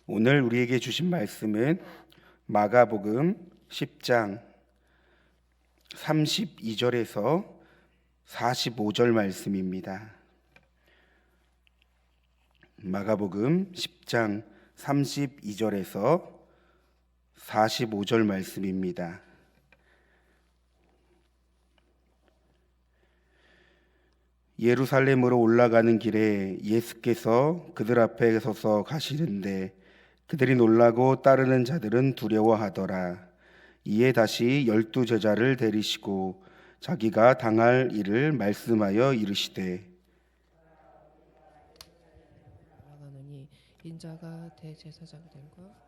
오늘 우리에게 주신 말씀은 마가복음 10장 32절에서 45절 말씀입니다. 마가복음 10장 32절에서 45절 말씀입니다. 예루살렘으로 올라가는 길에 예수께서 그들 앞에 서서 가시는데 그들이 놀라고 따르는 자들은 두려워하더라. 이에 다시 12 제자를 데리시고 자기가 당할 일을 말씀하여 이르시되 나가느니 인자가 대제사장들과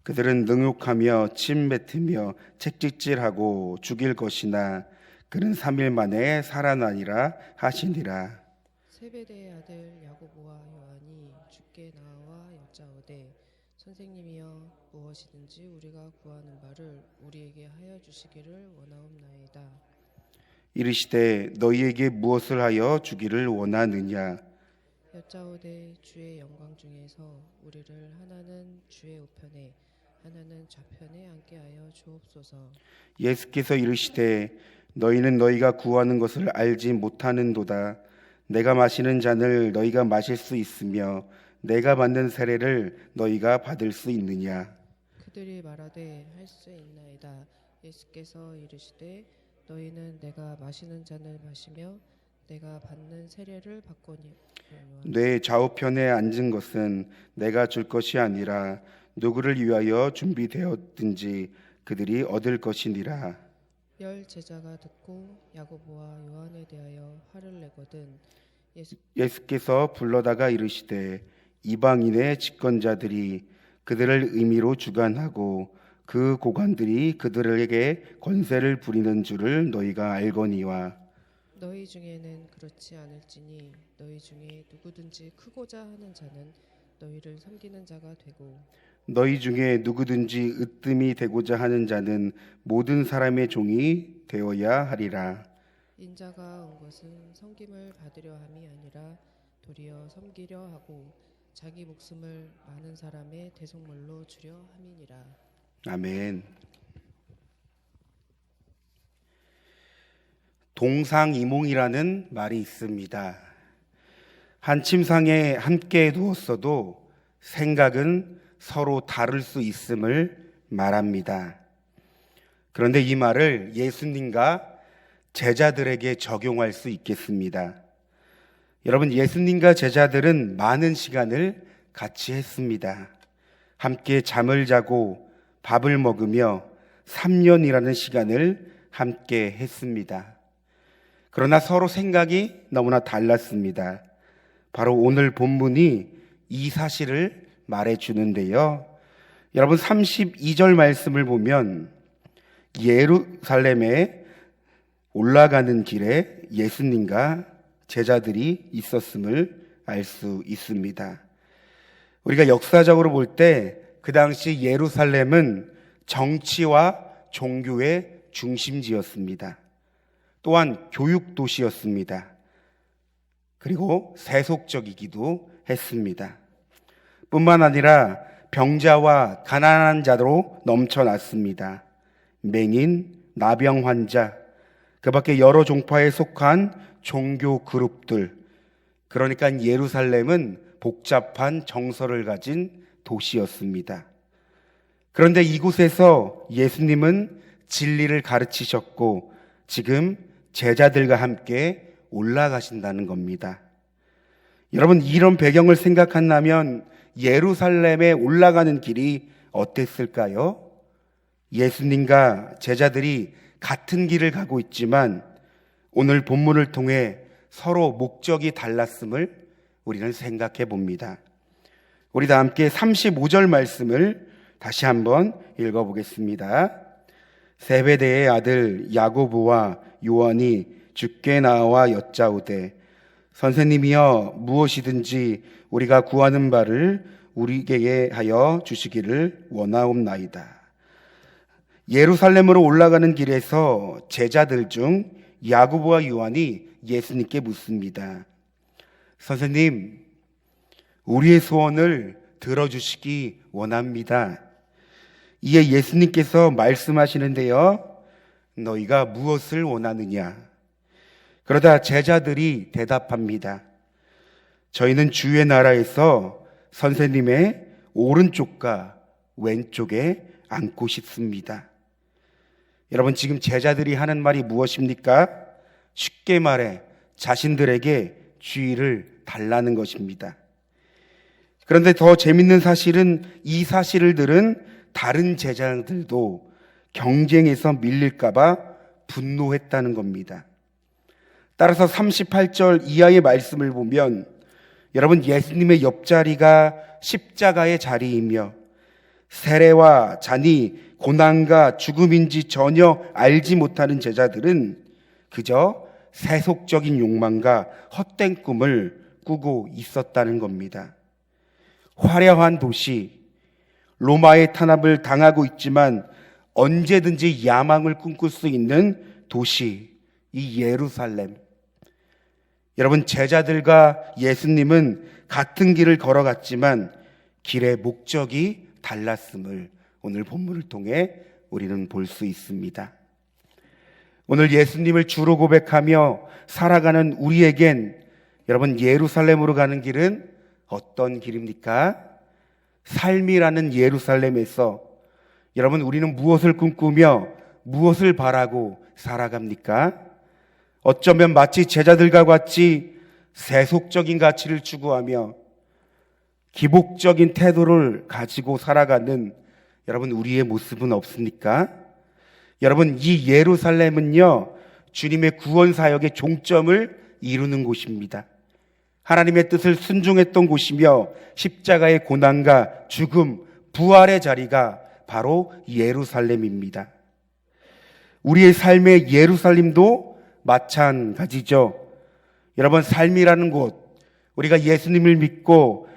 그들은 능욕하며 침 뱉으며 책짓질하고 죽일 것이나 그는 3일 만에 살아나니라 하시니라. 세베대의 아들 야고보와 요한이 주께 나와 여짜오되 선생님이여 무엇이든지 우리가 구하는 바를 우리에게 하여 주시기를 원하옵나이다. 이르시되 너희에게 무엇을 하여 주기를 원하느냐? 여짜오되 주의 영광 중에서 우리를 하나는 주의 우편에 하나는 좌편에 앉게 하여 주옵소서. 예수께서 이르시되 너희는 너희가 구하는 것을 알지 못하는도다. 내가 마시는 잔을 너희가 마실 수 있으며 내가 받는 세례를 너희가 받을 수 있느냐? 그들이 말하되 할 수 있나이다. 예수께서 이르시되 너희는 내가 마시는 잔을 마시며 내가 받는 세례를 받거니와 내 좌우편에 앉은 것은 내가 줄 것이 아니라 누구를 위하여 준비되었든지 그들이 얻을 것이니라. 10 제자가 듣고 야고보와 요한에 대하여 화를 내거든 예수께서 불러다가 이르시되 이방인의 집권자들이 그들을 의미로 주관하고 그 고관들이 그들에게 권세를 부리는 줄을 너희가 알거니와 너희 중에는 그렇지 않을지니 너희 중에 누구든지 크고자 하는 자는 너희를 섬기는 자가 되고 너희 중에 누구든지 으뜸이 되고자 하는 자는 모든 사람의 종이 되어야 하리라. 인자가 온 것은 섬김을 받으려 함이 아니라 도리어 섬기려 하고 자기 목숨을 많은 사람의 대속물로 주려 함이니라. 아멘. 동상이몽이라는 말이 있습니다. 한 침상에 함께 누웠어도 생각은 서로 다를 수 있음을 말합니다. 그런데 이 말을 예수님과 제자들에게 적용할 수 있겠습니다. 여러분, 예수님과 제자들은 많은 시간을 같이 했습니다. 함께 잠을 자고 밥을 먹으며 3년이라는 시간을 함께 했습니다. 그러나 서로 생각이 너무나 달랐습니다. 바로 오늘 본문이 이 사실을 말해주는데요. 여러분 32절 말씀을 보면 예루살렘에 올라가는 길에 예수님과 제자들이 있었음을 알 수 있습니다. 우리가 역사적으로 볼 때 그 당시 예루살렘은 정치와 종교의 중심지였습니다. 또한 교육 도시였습니다. 그리고 세속적이기도 했습니다. 뿐만 아니라 병자와 가난한 자로 넘쳐났습니다. 맹인, 나병 환자, 그 밖에 여러 종파에 속한 종교 그룹들, 그러니까 예루살렘은 복잡한 정서를 가진 도시였습니다. 그런데 이곳에서 예수님은 진리를 가르치셨고 지금 제자들과 함께 올라가신다는 겁니다. 여러분, 이런 배경을 생각한다면 예루살렘에 올라가는 길이 어땠을까요? 예수님과 제자들이 같은 길을 가고 있지만 오늘 본문을 통해 서로 목적이 달랐음을 우리는 생각해 봅니다. 우리 다 함께 35절 말씀을 다시 한번 읽어보겠습니다. 세베대의 아들 야고보와 요한이 주께 나와 여짜오되 선생님이여 무엇이든지 우리가 구하는 바를 우리에게 하여 주시기를 원하옵나이다. 예루살렘으로 올라가는 길에서 제자들 중 야고보와 요한이 예수님께 묻습니다. 선생님, 우리의 소원을 들어주시기 원합니다. 이에 예수님께서 말씀하시는데요. 너희가 무엇을 원하느냐? 그러다 제자들이 대답합니다. 저희는 주의 나라에서 선생님의 오른쪽과 왼쪽에 앉고 싶습니다. 여러분, 지금 제자들이 하는 말이 무엇입니까? 쉽게 말해 자신들에게 주의를 달라는 것입니다. 그런데 더 재밌는 사실은 이 사실을 들은 다른 제자들도 경쟁에서 밀릴까봐 분노했다는 겁니다. 따라서 38절 이하의 말씀을 보면 여러분, 예수님의 옆자리가 십자가의 자리이며 세례와 잔이 고난과 죽음인지 전혀 알지 못하는 제자들은 그저 세속적인 욕망과 헛된 꿈을 꾸고 있었다는 겁니다. 화려한 도시, 로마의 탄압을 당하고 있지만 언제든지 야망을 꿈꿀 수 있는 도시, 이 예루살렘. 여러분, 제자들과 예수님은 같은 길을 걸어갔지만 길의 목적이 달랐음을 오늘 본문을 통해 우리는 볼 수 있습니다. 오늘 예수님을 주로 고백하며 살아가는 우리에겐 여러분, 예루살렘으로 가는 길은 어떤 길입니까? 삶이라는 예루살렘에서 여러분, 우리는 무엇을 꿈꾸며 무엇을 바라고 살아갑니까? 어쩌면 마치 제자들과 같이 세속적인 가치를 추구하며 기복적인 태도를 가지고 살아가는 여러분, 우리의 모습은 없습니까? 여러분, 이 예루살렘은요, 주님의 구원 사역의 종점을 이루는 곳입니다. 하나님의 뜻을 순종했던 곳이며 십자가의 고난과 죽음, 부활의 자리가 바로 예루살렘입니다. 우리의 삶의 예루살렘도 마찬가지죠. 여러분, 삶이라는 곳, 우리가 예수님을 믿고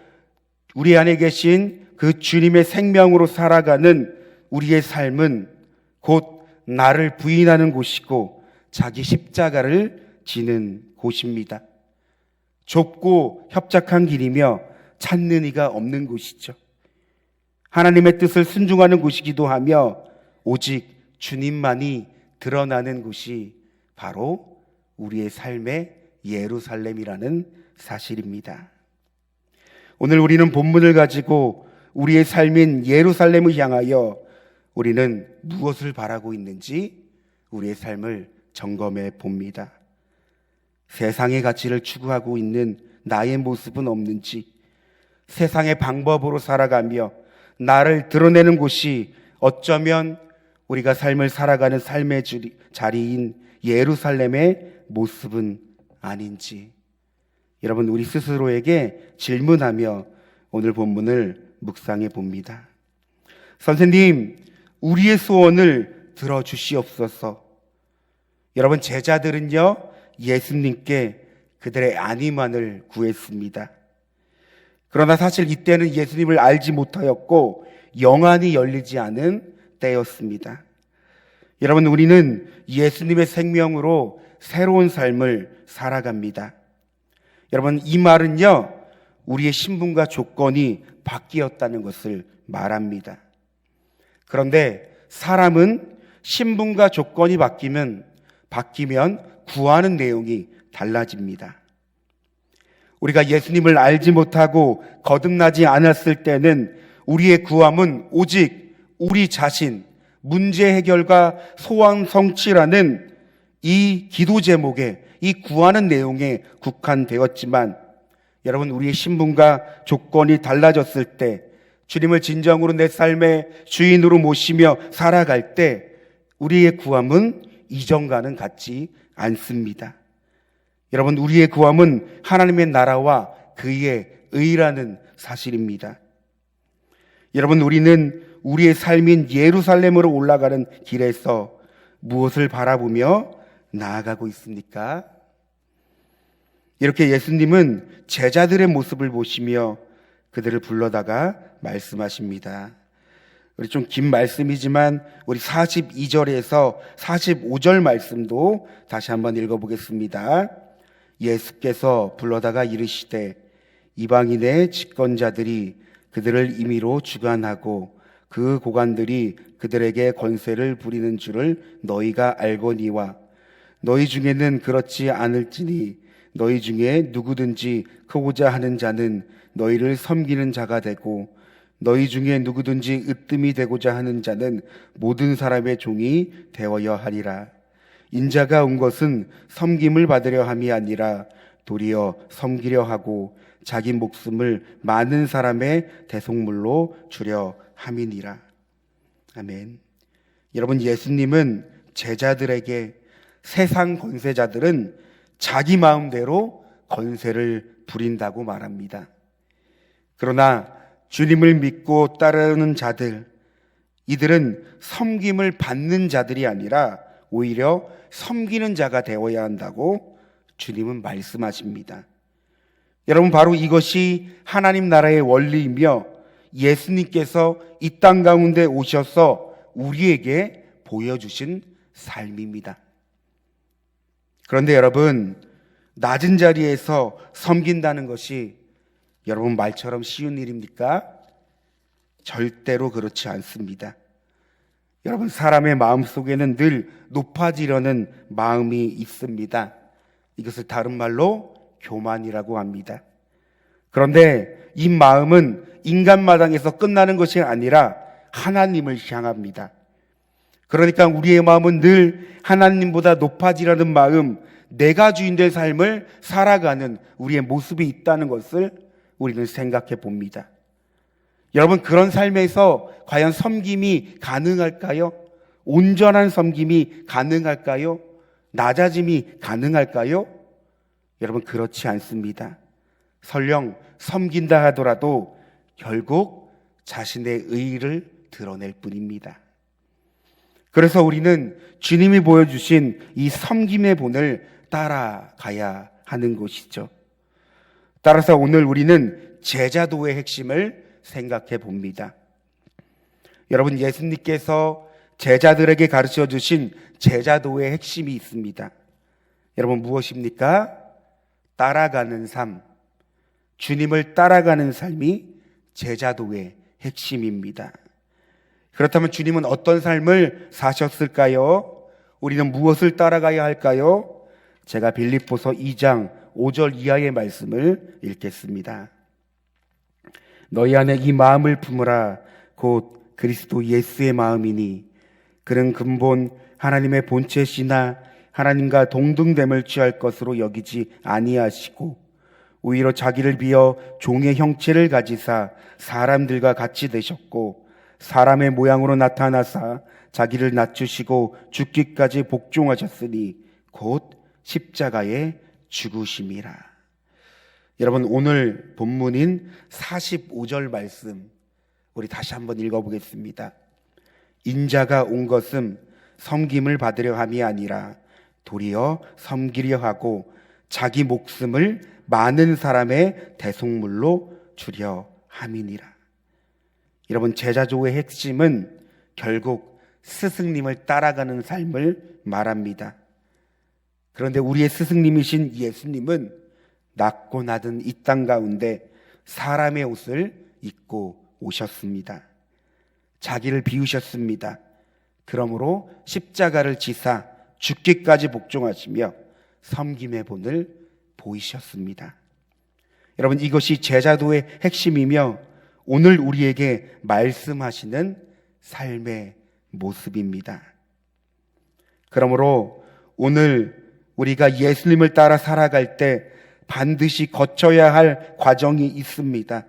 우리 안에 계신 그 주님의 생명으로 살아가는 우리의 삶은 곧 나를 부인하는 곳이고 자기 십자가를 지는 곳입니다. 좁고 협착한 길이며 찾는 이가 없는 곳이죠. 하나님의 뜻을 순종하는 곳이기도 하며 오직 주님만이 드러나는 곳이 바로 우리의 삶의 예루살렘이라는 사실입니다. 오늘 우리는 본문을 가지고 우리의 삶인 예루살렘을 향하여 우리는 무엇을 바라고 있는지 우리의 삶을 점검해 봅니다. 세상의 가치를 추구하고 있는 나의 모습은 없는지, 세상의 방법으로 살아가며 나를 드러내는 곳이 어쩌면 우리가 삶을 살아가는 삶의 자리인 예루살렘의 모습은 아닌지, 여러분, 우리 스스로에게 질문하며 오늘 본문을 묵상해 봅니다. 선생님, 우리의 소원을 들어주시옵소서. 여러분, 제자들은요, 예수님께 그들의 안위만을 구했습니다. 그러나 사실 이때는 예수님을 알지 못하였고 영안이 열리지 않은 때였습니다. 여러분, 우리는 예수님의 생명으로 새로운 삶을 살아갑니다. 여러분, 이 말은요, 우리의 신분과 조건이 바뀌었다는 것을 말합니다. 그런데 사람은 신분과 조건이 바뀌면 구하는 내용이 달라집니다. 우리가 예수님을 알지 못하고 거듭나지 않았을 때는 우리의 구함은 오직 우리 자신, 문제 해결과 소원 성취라는 이 기도 제목에, 이 구하는 내용에 국한되었지만 여러분, 우리의 신분과 조건이 달라졌을 때, 주님을 진정으로 내 삶의 주인으로 모시며 살아갈 때 우리의 구함은 이전과는 같지 않습니다. 여러분, 우리의 구함은 하나님의 나라와 그의 의라는 사실입니다. 여러분, 우리는 우리의 삶인 예루살렘으로 올라가는 길에서 무엇을 바라보며 나아가고 있습니까? 이렇게 예수님은 제자들의 모습을 보시며 그들을 불러다가 말씀하십니다. 우리 좀 긴 말씀이지만 우리 42절에서 45절 말씀도 다시 한번 읽어보겠습니다. 예수께서 불러다가 이르시되 이방인의 집권자들이 그들을 임의로 주관하고 그 고관들이 그들에게 권세를 부리는 줄을 너희가 알거니와 너희 중에는 그렇지 않을지니 너희 중에 누구든지 크고자 하는 자는 너희를 섬기는 자가 되고 너희 중에 누구든지 으뜸이 되고자 하는 자는 모든 사람의 종이 되어야 하리라. 인자가 온 것은 섬김을 받으려 함이 아니라 도리어 섬기려 하고 자기 목숨을 많은 사람의 대속물로 주려 함이니라. 아멘. 여러분, 예수님은 제자들에게 세상 권세자들은 자기 마음대로 권세를 부린다고 말합니다. 그러나 주님을 믿고 따르는 자들, 이들은 섬김을 받는 자들이 아니라 오히려 섬기는 자가 되어야 한다고 주님은 말씀하십니다. 여러분, 바로 이것이 하나님 나라의 원리이며 예수님께서 이 땅 가운데 오셔서 우리에게 보여주신 삶입니다. 그런데 여러분, 낮은 자리에서 섬긴다는 것이 여러분 말처럼 쉬운 일입니까? 절대로 그렇지 않습니다. 여러분, 사람의 마음속에는 늘 높아지려는 마음이 있습니다. 이것을 다른 말로 교만이라고 합니다. 그런데 이 마음은 인간마당에서 끝나는 것이 아니라 하나님을 향합니다. 그러니까 우리의 마음은 늘 하나님보다 높아지려는 마음, 내가 주인 될 삶을 살아가는 우리의 모습이 있다는 것을 우리는 생각해 봅니다. 여러분, 그런 삶에서 과연 섬김이 가능할까요? 온전한 섬김이 가능할까요? 낮아짐이 가능할까요? 여러분, 그렇지 않습니다. 설령 섬긴다 하더라도 결국 자신의 의의를 드러낼 뿐입니다. 그래서 우리는 주님이 보여주신 이 섬김의 본을 따라가야 하는 것이죠. 따라서 오늘 우리는 제자도의 핵심을 생각해 봅니다. 여러분, 예수님께서 제자들에게 가르쳐 주신 제자도의 핵심이 있습니다. 여러분, 무엇입니까? 따라가는 삶. 주님을 따라가는 삶이 제자도의 핵심입니다. 그렇다면 주님은 어떤 삶을 사셨을까요? 우리는 무엇을 따라가야 할까요? 제가 빌립보서 2장 5절 이하의 말씀을 읽겠습니다. 너희 안에 이 마음을 품으라. 곧 그리스도 예수의 마음이니 그는 근본 하나님의 본체시나 하나님과 동등됨을 취할 것으로 여기지 아니하시고 오히려 자기를 비어 종의 형체를 가지사 사람들과 같이 되셨고 사람의 모양으로 나타나사 자기를 낮추시고 죽기까지 복종하셨으니 곧 십자가에 죽으심이라. 여러분, 오늘 본문인 45절 말씀 우리 다시 한번 읽어보겠습니다. 인자가 온 것은 섬김을 받으려 함이 아니라 도리어 섬기려 하고 자기 목숨을 많은 사람의 대속물로 주려 함이니라. 여러분, 제자조의 핵심은 결국 스승님을 따라가는 삶을 말합니다. 그런데 우리의 스승님이신 예수님은 낮고 낮은 이 땅 가운데 사람의 옷을 입고 오셨습니다. 자기를 비우셨습니다. 그러므로 십자가를 지사 죽기까지 복종하시며 섬김의 본을 보이셨습니다. 여러분, 이것이 제자도의 핵심이며 오늘 우리에게 말씀하시는 삶의 모습입니다. 그러므로 오늘 우리가 예수님을 따라 살아갈 때 반드시 거쳐야 할 과정이 있습니다.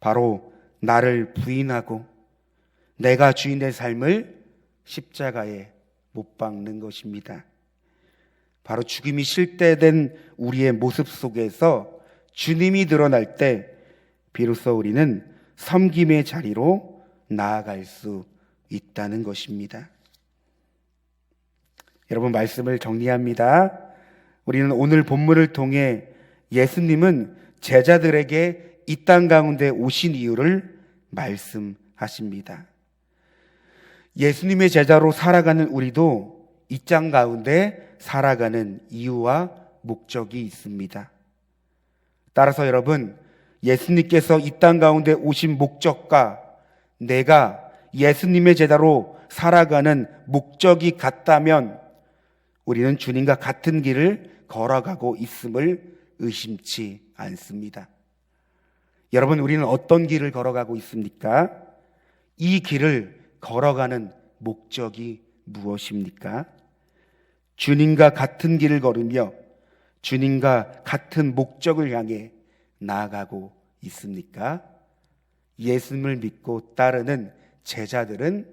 바로 나를 부인하고 내가 주인의 삶을 십자가에 못 박는 것입니다. 바로 죽음이 실대된 우리의 모습 속에서 주님이 드러날 때 비로소 우리는 섬김의 자리로 나아갈 수 있다는 것입니다. 여러분, 말씀을 정리합니다. 우리는 오늘 본문을 통해 예수님은 제자들에게 이 땅 가운데 오신 이유를 말씀하십니다. 예수님의 제자로 살아가는 우리도 이 땅 가운데 살아가는 이유와 목적이 있습니다. 따라서 여러분, 예수님께서 이 땅 가운데 오신 목적과 내가 예수님의 제자로 살아가는 목적이 같다면 우리는 주님과 같은 길을 걸어가고 있음을 의심치 않습니다. 여러분, 우리는 어떤 길을 걸어가고 있습니까? 이 길을 걸어가는 목적이 무엇입니까? 주님과 같은 길을 걸으며 주님과 같은 목적을 향해 나아가고 있습니까? 예수님을 믿고 따르는 제자들은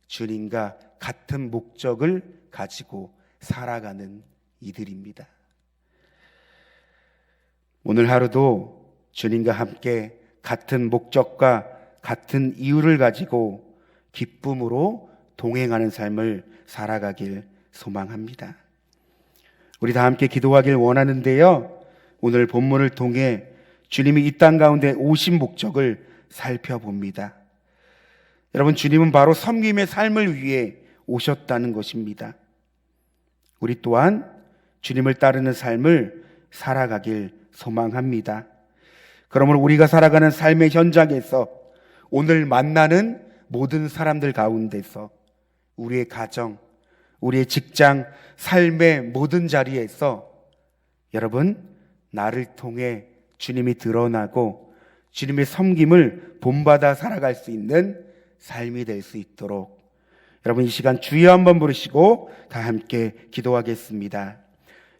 주님과 같은 목적을 가지고 살아가는 이들입니다. 오늘 하루도 주님과 함께 같은 목적과 같은 이유를 가지고 기쁨으로 동행하는 삶을 살아가길 소망합니다. 우리 다 함께 기도하길 원하는데요, 오늘 본문을 통해 주님이 이 땅 가운데 오신 목적을 살펴봅니다. 여러분, 주님은 바로 섬김의 삶을 위해 오셨다는 것입니다. 우리 또한 주님을 따르는 삶을 살아가길 소망합니다. 그러므로 우리가 살아가는 삶의 현장에서 오늘 만나는 모든 사람들 가운데서 우리의 가정, 우리의 직장, 삶의 모든 자리에서 여러분, 나를 통해 주님이 드러나고 주님의 섬김을 본받아 살아갈 수 있는 삶이 될 수 있도록 여러분, 이 시간 주여 한번 부르시고 다 함께 기도하겠습니다.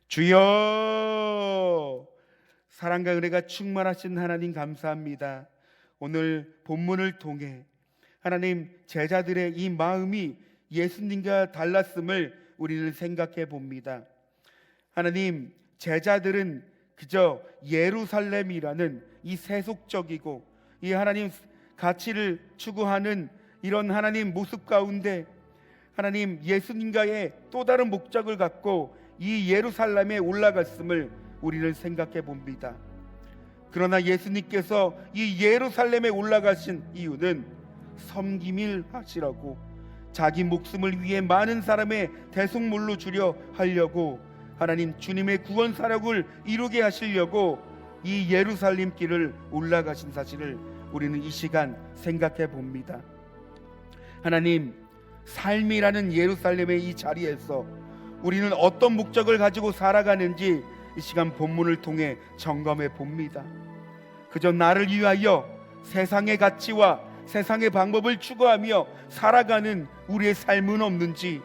주여, 사랑과 은혜가 충만하신 하나님 감사합니다. 오늘 본문을 통해 하나님, 제자들의 이 마음이 예수님과 달랐음을 우리는 생각해 봅니다. 하나님, 제자들은 그저 예루살렘이라는 이 세속적이고 이 하나님 가치를 추구하는 이런 하나님 모습 가운데 하나님, 예수님과의 또 다른 목적을 갖고 이 예루살렘에 올라갔음을 우리는 생각해 봅니다. 그러나 예수님께서 이 예루살렘에 올라가신 이유는 섬김을 하시라고, 자기 목숨을 위해 많은 사람의 대속물로 주려 하려고, 하나님 주님의 구원 사역을 이루게 하시려고 이 예루살렘 길을 올라가신 사실을 우리는 이 시간 생각해 봅니다. 하나님, 삶이라는 예루살렘의 이 자리에서 우리는 어떤 목적을 가지고 살아가는지 이 시간 본문을 통해 점검해 봅니다. 그저 나를 위하여 세상의 가치와 세상의 방법을 추구하며 살아가는 우리의 삶은 없는지,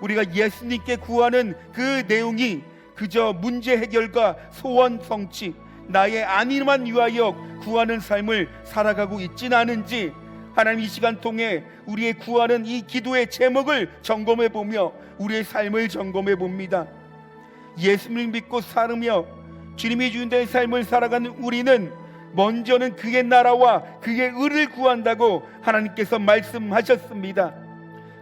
우리가 예수님께 구하는 그 내용이 그저 문제 해결과 소원 성취, 나의 안위만 위하여 구하는 삶을 살아가고 있지는 않은지 하나님, 이 시간 통해 우리의 구하는 이 기도의 제목을 점검해 보며 우리의 삶을 점검해 봅니다. 예수님을 믿고 살으며 주님이 주신 내 삶을 살아가는 우리는 먼저는 그의 나라와 그의 의를 구한다고 하나님께서 말씀하셨습니다.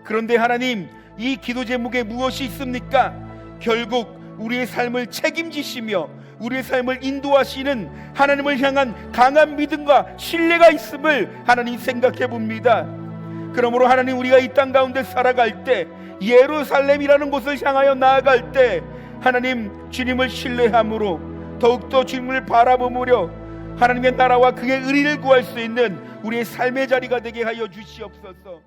그런데 하나님, 이 기도 제목에 무엇이 있습니까? 결국 우리의 삶을 책임지시며 우리의 삶을 인도하시는 하나님을 향한 강한 믿음과 신뢰가 있음을 하나님 생각해 봅니다. 그러므로 하나님, 우리가 이 땅 가운데 살아갈 때, 예루살렘이라는 곳을 향하여 나아갈 때 하나님, 주님을 신뢰함으로 더욱더 주님을 바라보므로 하나님의 나라와 그의 의를 구할 수 있는 우리의 삶의 자리가 되게 하여 주시옵소서.